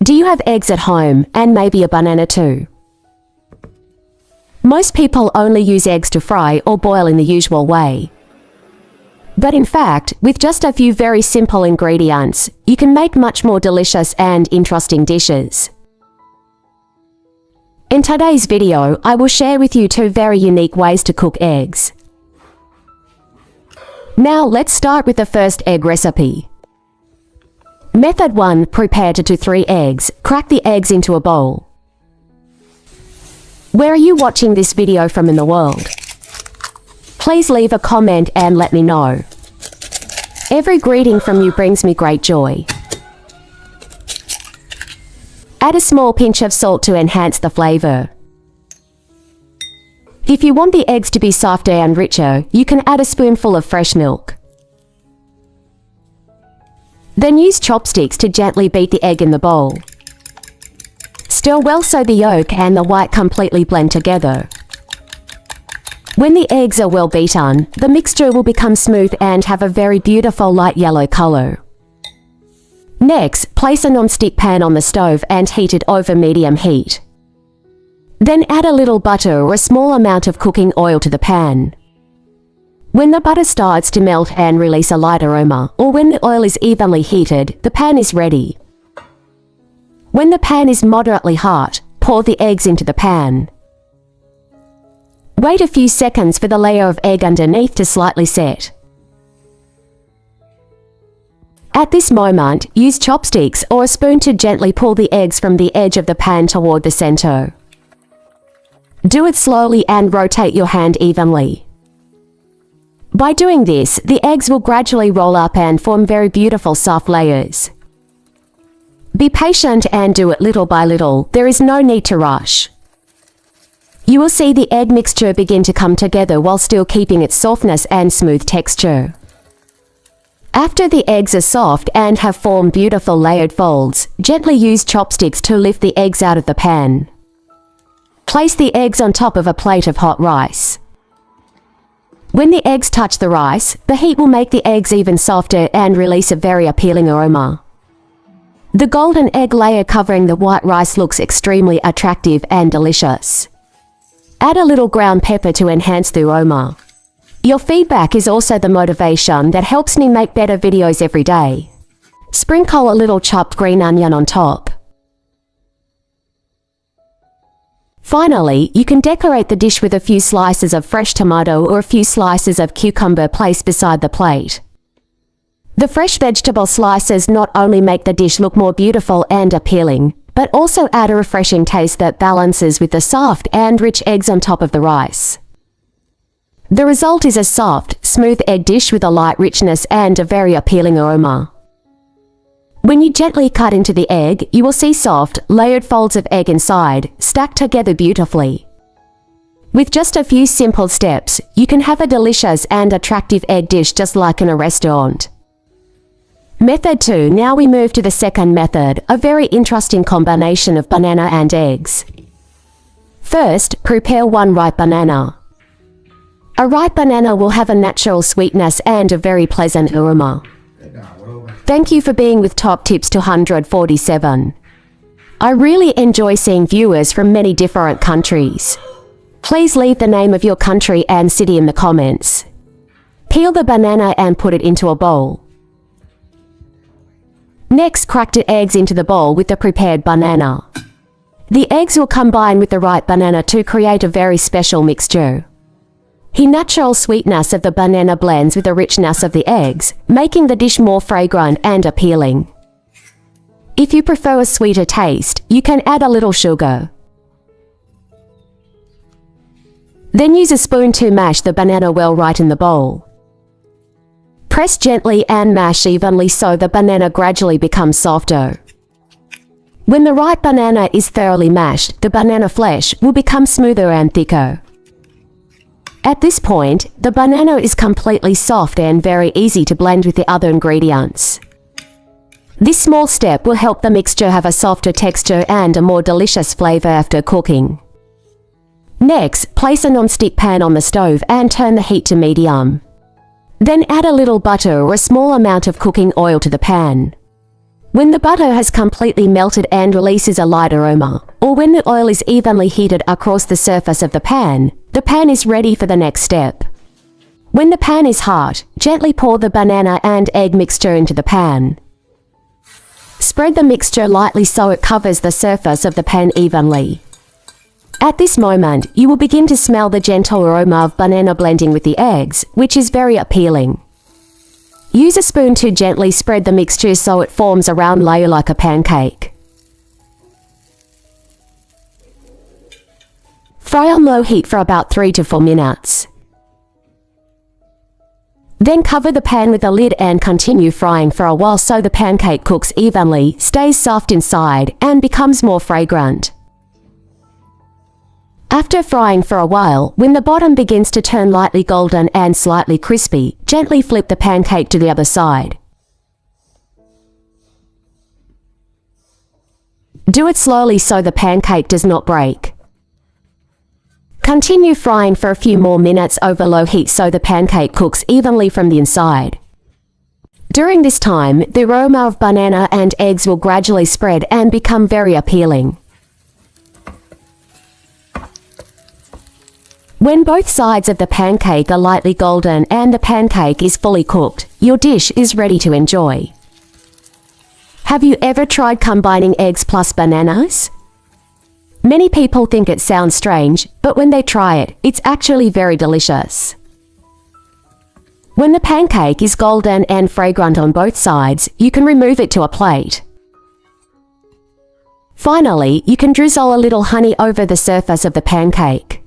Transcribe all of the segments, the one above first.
Do you have eggs at home, and maybe a banana too? Most people only use eggs to fry or boil in the usual way. But in fact, with just a few very simple ingredients, you can make much more delicious and interesting dishes. In today's video, I will share with you 2 very unique ways to cook eggs. Now let's start with the first egg recipe. Method 1. Prepare 2 to 3 eggs. Crack the eggs into a bowl. Where are you watching this video from in the world? Please leave a comment and let me know. Every greeting from you brings me great joy. Add a small pinch of salt to enhance the flavor. If you want the eggs to be softer and richer, you can add a spoonful of fresh milk. Then use chopsticks to gently beat the egg in the bowl. Stir well so the yolk and the white completely blend together. When the eggs are well beaten, the mixture will become smooth and have a very beautiful light yellow color. Next, place a non-stick pan on the stove and heat it over medium heat. Then add a little butter or a small amount of cooking oil to the pan. When the butter starts to melt and release a light aroma, or when the oil is evenly heated, the pan is ready. When the pan is moderately hot, pour the eggs into the pan. Wait a few seconds for the layer of egg underneath to slightly set. At this moment, use chopsticks or a spoon to gently pull the eggs from the edge of the pan toward the center. Do it slowly and rotate your hand evenly. By doing this, the eggs will gradually roll up and form very beautiful soft layers. Be patient and do it little by little. There is no need to rush. You will see the egg mixture begin to come together while still keeping its softness and smooth texture. After the eggs are soft and have formed beautiful layered folds, gently use chopsticks to lift the eggs out of the pan. Place the eggs on top of a plate of hot rice. When the eggs touch the rice, the heat will make the eggs even softer and release a very appealing aroma. The golden egg layer covering the white rice looks extremely attractive and delicious. Add a little ground pepper to enhance the aroma. Your feedback is also the motivation that helps me make better videos every day. Sprinkle a little chopped green onion on top. Finally, you can decorate the dish with a few slices of fresh tomato or a few slices of cucumber placed beside the plate. The fresh vegetable slices not only make the dish look more beautiful and appealing, but also add a refreshing taste that balances with the soft and rich eggs on top of the rice. The result is a soft, smooth egg dish with a light richness and a very appealing aroma. When you gently cut into the egg, you will see soft, layered folds of egg inside, stacked together beautifully. With just a few simple steps, you can have a delicious and attractive egg dish just like in a restaurant. Method 2. Now we move to the second method, a very interesting combination of banana and eggs. First, prepare 1 ripe banana. A ripe banana will have a natural sweetness and a very pleasant aroma. Thank you for being with TopTips 247. I really enjoy seeing viewers from many different countries. Please leave the name of your country and city in the comments. Peel the banana and put it into a bowl. Next, crack the eggs into the bowl with the prepared banana. The eggs will combine with the ripe banana to create a very special mixture. The natural sweetness of the banana blends with the richness of the eggs, making the dish more fragrant and appealing. If you prefer a sweeter taste, you can add a little sugar. Then use a spoon to mash the banana well right in the bowl. Press gently and mash evenly so the banana gradually becomes softer. When the ripe banana is thoroughly mashed, the banana flesh will become smoother and thicker. At this point, the banana is completely soft and very easy to blend with the other ingredients. This small step will help the mixture have a softer texture and a more delicious flavor after cooking. Next, place a non-stick pan on the stove and turn the heat to medium. Then add a little butter or a small amount of cooking oil to the pan. When the butter has completely melted and releases a light aroma, or when the oil is evenly heated across the surface of the pan is ready for the next step. When the pan is hot, gently pour the banana and egg mixture into the pan. Spread the mixture lightly so it covers the surface of the pan evenly. At this moment, you will begin to smell the gentle aroma of banana blending with the eggs, which is very appealing. Use a spoon to gently spread the mixture so it forms a round layer like a pancake. Fry on low heat for about 3 to 4 minutes. Then cover the pan with a lid and continue frying for a while so the pancake cooks evenly, stays soft inside, and becomes more fragrant. After frying for a while, when the bottom begins to turn lightly golden and slightly crispy, gently flip the pancake to the other side. Do it slowly so the pancake does not break. Continue frying for a few more minutes over low heat so the pancake cooks evenly from the inside. During this time, the aroma of banana and eggs will gradually spread and become very appealing. When both sides of the pancake are lightly golden and the pancake is fully cooked, your dish is ready to enjoy. Have you ever tried combining eggs plus bananas? Many people think it sounds strange, but when they try it, it's actually very delicious. When the pancake is golden and fragrant on both sides, you can remove it to a plate. Finally, you can drizzle a little honey over the surface of the pancake.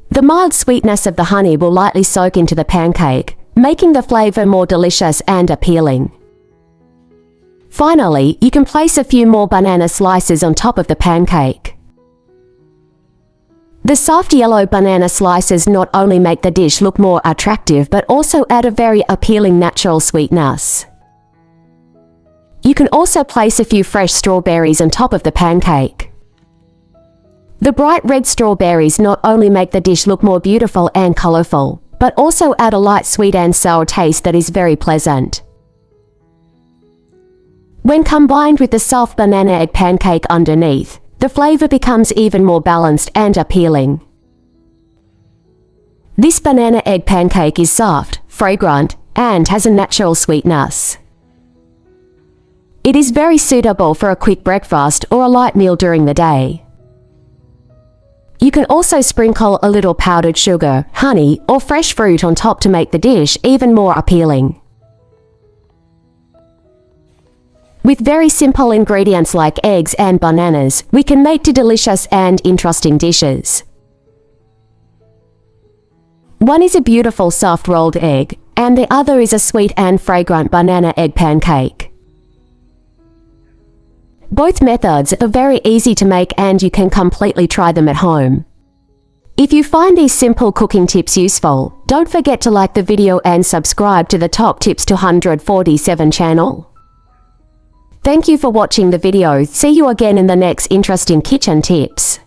The mild sweetness of the honey will lightly soak into the pancake, making the flavor more delicious and appealing. Finally, you can place a few more banana slices on top of the pancake. The soft yellow banana slices not only make the dish look more attractive but also add a very appealing natural sweetness. You can also place a few fresh strawberries on top of the pancake. The bright red strawberries not only make the dish look more beautiful and colorful, but also add a light sweet and sour taste that is very pleasant. When combined with the soft banana egg pancake underneath, the flavor becomes even more balanced and appealing. This banana egg pancake is soft, fragrant, and has a natural sweetness. It is very suitable for a quick breakfast or a light meal during the day. You can also sprinkle a little powdered sugar, honey, or fresh fruit on top to make the dish even more appealing. With very simple ingredients like eggs and bananas, we can make two delicious and interesting dishes. One is a beautiful soft rolled egg, and the other is a sweet and fragrant banana egg pancake. Both methods are very easy to make and you can completely try them at home. If you find these simple cooking tips useful, don't forget to like the video and subscribe to the Top Tips 247 channel. Thank you for watching the video. See you again in the next interesting kitchen tips.